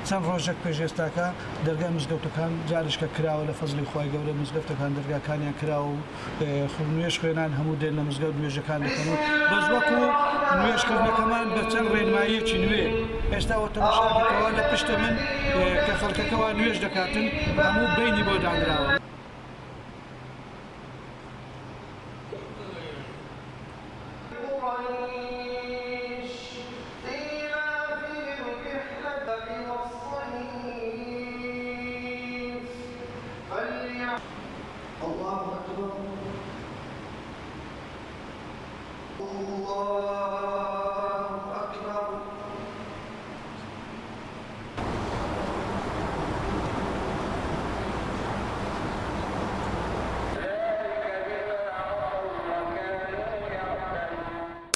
چەند ڕۆژێک پێش ئێستاکە دەرگای مزگەوتەکان جاریشکە کراوە لە فەزلی خۆی گەورە مزگەوتەکان دەرگاکانیان کراوە و نوێژ خوێنان هەموو دێن لە مزگەوت نوێژەکان دەکەن و بەس وەکو نوێژکردنەکەمان بە چەند ڕێنماییەکی نوێ ئێستا ئۆتۆماتیکەوە لە پشتە من کە خەڵکەکەەوە نوێژ دەکاتن هەموو بینی بۆ دانراوە. الله أكبر.